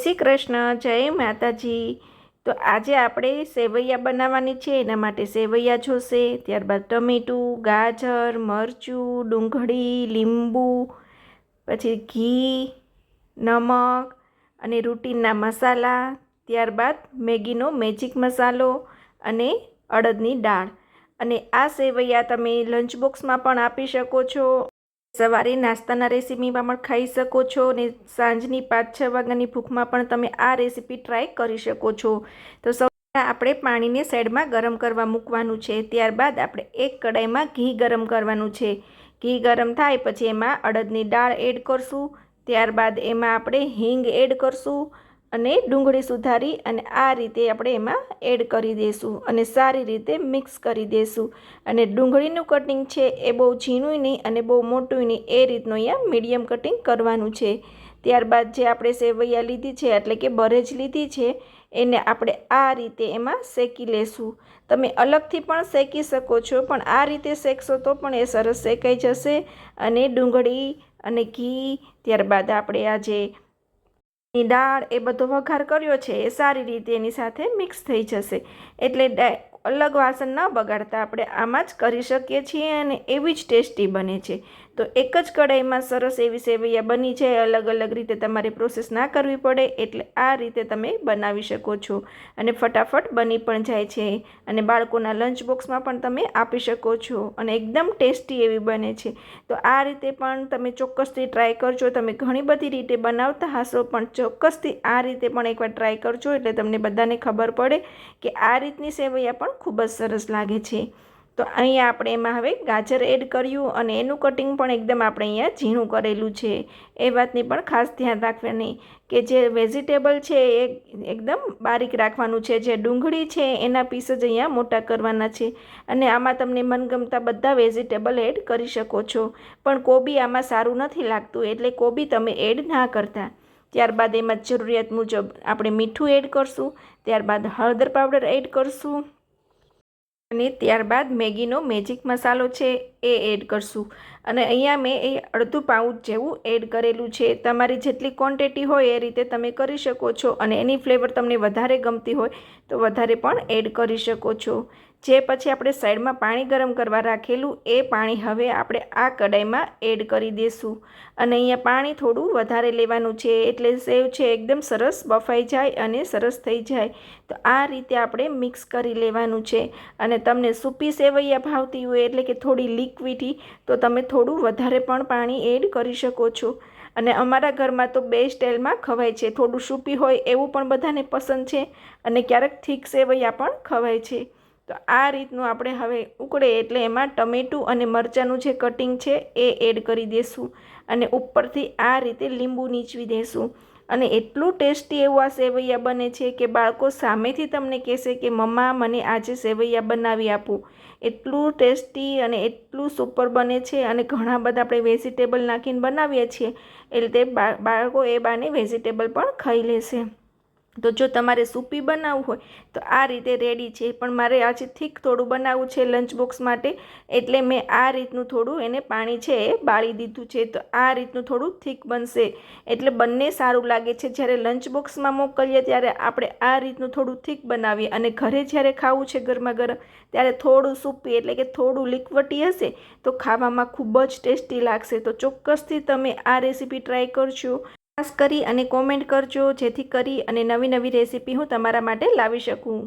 શ્રી કૃષ્ણ, જય માતાજી। તો આજે આપણે સેવૈયા બનાવવાની છે। એના માટે સેવૈયા જોશે, ત્યારબાદ ટમેટું, ગાજર, મરચું, ડુંગળી, લીંબુ, પછી ઘી, નમક અને રૂટીનના મસાલા, ત્યારબાદ મેગીનો મેજિક મસાલો અને અડદની દાળ। અને આ સેવૈયા તમે લંચ બોક્સમાં પણ આપી શકો છો, સવારે નાસ્તાના રેસીપીમાં પણ ખાઈ શકો છો, અને સાંજની 5-6 વાગ્યાની ભૂખમાં પણ તમે આ રેસીપી ટ્રાય કરી શકો છો। તો સૌથી આપણે પાણીને સાઈડમાં ગરમ કરવા મૂકવાનું છે। ત્યારબાદ આપણે એક કડાઈમાં ઘી ગરમ કરવાનું છે। ઘી ગરમ થાય પછી એમાં અડદની દાળ એડ કરશું, ત્યારબાદ એમાં આપણે હિંગ એડ કરશું અને ડુંગળી સુધારી અને આ રીતે આપણે એમાં એડ કરી દઈશું અને સારી રીતે મિક્સ કરી દઈશું। અને ડુંગળીનું કટિંગ છે એ બહુ ઝીણું નહીં અને બહુ મોટું નહીં, એ રીતનું અહીંયા મીડિયમ કટિંગ કરવાનું છે। ત્યારબાદ જે આપણે સેવૈયા લીધી છે એટલે કે બરેજ લીધી છે એને આપણે આ રીતે એમાં શેકી લેશું। તમે અલગથી પણ શેકી શકો છો, પણ આ રીતે શેકશો તો પણ એ સરસ શેકાઈ જશે અને ડુંગળી અને ઘી, ત્યારબાદ આપણે આ જે દાળ એ બધો વઘાર કર્યો છે એ સારી રીતે એની સાથે મિક્સ થઈ જશે। એટલે અલગ વાસણ ન બગાડતા આપણે આમાં જ કરી શકીએ છીએ અને એવી જ ટેસ્ટી બને છે। તો એક જ કઢાઈમાં સરસ એવી સેવૈયા બની જાય, અલગ અલગ રીતે તમારે પ્રોસેસ ના કરવી પડે, એટલે આ રીતે તમે બનાવી શકો છો અને ફટાફટ બની પણ જાય છે અને બાળકોના લંચ બોક્સમાં પણ તમે આપી શકો છો અને એકદમ ટેસ્ટી એવી બને છે। તો આ રીતે પણ તમે ચોક્કસથી ટ્રાય કરજો। તમે ઘણી બધી રીતે બનાવતા હશો, પણ ચોક્કસથી આ રીતે પણ એકવાર ટ્રાય કરજો એટલે તમને બધાને ખબર પડે કે આ રીતની સેવૈયા પણ ખૂબ જ સરસ લાગે છે। તો અહીંયા આપણે એમાં હવે ગાજર એડ કર્યું અને એનું કટિંગ પણ એકદમ આપણે અહીંયા ઝીણું કરેલું છે। એ વાતની પણ ખાસ ધ્યાન રાખવાની કે જે વેજીટેબલ છે એ એકદમ બારીક રાખવાનું છે, જે ડુંગળી છે એના પીસ જ અહીંયા મોટા કરવાના છે। અને આમાં તમને મનગમતા બધા વેજીટેબલ એડ કરી શકો છો, પણ કોબી આમાં સારું નથી લાગતું એટલે કોબી તમે એડ ના કરતા। ત્યારબાદ એમાં જરૂરિયાત મુજબ આપણે મીઠું એડ કરશું, ત્યારબાદ હળદર પાવડર એડ કરશું અને ત્યારબાદ મેગીનો મેજિક મસાલો છે એ એડ કરશું। અને અહીંયા મેં એ અડધું પાઉચ જેવું એડ કરેલું છે। તમારી જેટલી ક્વોન્ટિટી હોય એ રીતે તમે કરી શકો છો અને એની ફ્લેવર તમને વધારે ગમતી હોય તો વધારે પણ એડ કરી શકો છો। જે પછી આપણે સાઈડમાં પાણી ગરમ કરવા રાખેલું એ પાણી હવે આપણે આ કડાઈમાં એડ કરી દઈશું અને અહીંયા પાણી થોડું વધારે લેવાનું છે એટલે સેવ છે એકદમ સરસ બફાઈ જાય અને સરસ થઈ જાય। તો આ રીતે આપણે મિક્સ કરી લેવાનું છે અને તમને સૂપી સેવૈયા ભાવતી હોય એટલે કે થોડી લિક્વિડી તો તમે થોડું વધારે પણ પાણી એડ કરી શકો છો। અને અમારા ઘરમાં તો બે સ્ટાઇલમાં ખવાય છે, થોડું સૂપી હોય એવું પણ બધાને પસંદ છે અને ક્યારેક થીક સેવૈયા પણ ખવાય છે। તો આ રીતનું આપણે હવે ઉકળે એટલે એમાં ટમેટું અને મરચાંનું જે કટિંગ છે એ એડ કરી દઈશું અને ઉપરથી આ રીતે લીંબુ નીચવી દઈશું અને એટલું ટેસ્ટી એવું આ સેવૈયા બને છે કે બાળકો સામેથી તમને કહેશે કે મમ્મા મને આજે સેવૈયા બનાવી આપો। એટલું ટેસ્ટી અને એટલું સુપર બને છે અને ઘણા બધા આપણે વેજીટેબલ નાખીને બનાવીએ છીએ એટલે તે બાળકો એ બાને વેજીટેબલ પણ ખાઈ લેશે। તો જો તમારે સૂપી બનાવવું હોય તો આ રીતે રેડી છે, પણ મારે આજે થીક થોડું બનાવવું છે લંચ બોક્સ માટે એટલે મેં આ રીતનું થોડું એને પાણી છે એ બાળી દીધું છે। તો આ રીતનું થોડું થીક બનશે એટલે બંને સારું લાગે છે। જ્યારે લંચ બોક્સમાં મોકલીએ ત્યારે આપણે આ રીતનું થોડું થીક બનાવીએ અને ઘરે જ્યારે ખાવું છે ગરમા ગરમ ત્યારે થોડું સૂપી એટલે કે થોડું લિક્વિડી હશે તો ખાવામાં ખૂબ જ ટેસ્ટી લાગશે। તો ચોક્કસથી તમે આ રેસીપી ટ્રાય કરજો, ખાસ કરી અને કોમેન્ટ કરજો જેથી કરી અને નવી નવી રેસીપી હું તમારા માટે લાવી શકું।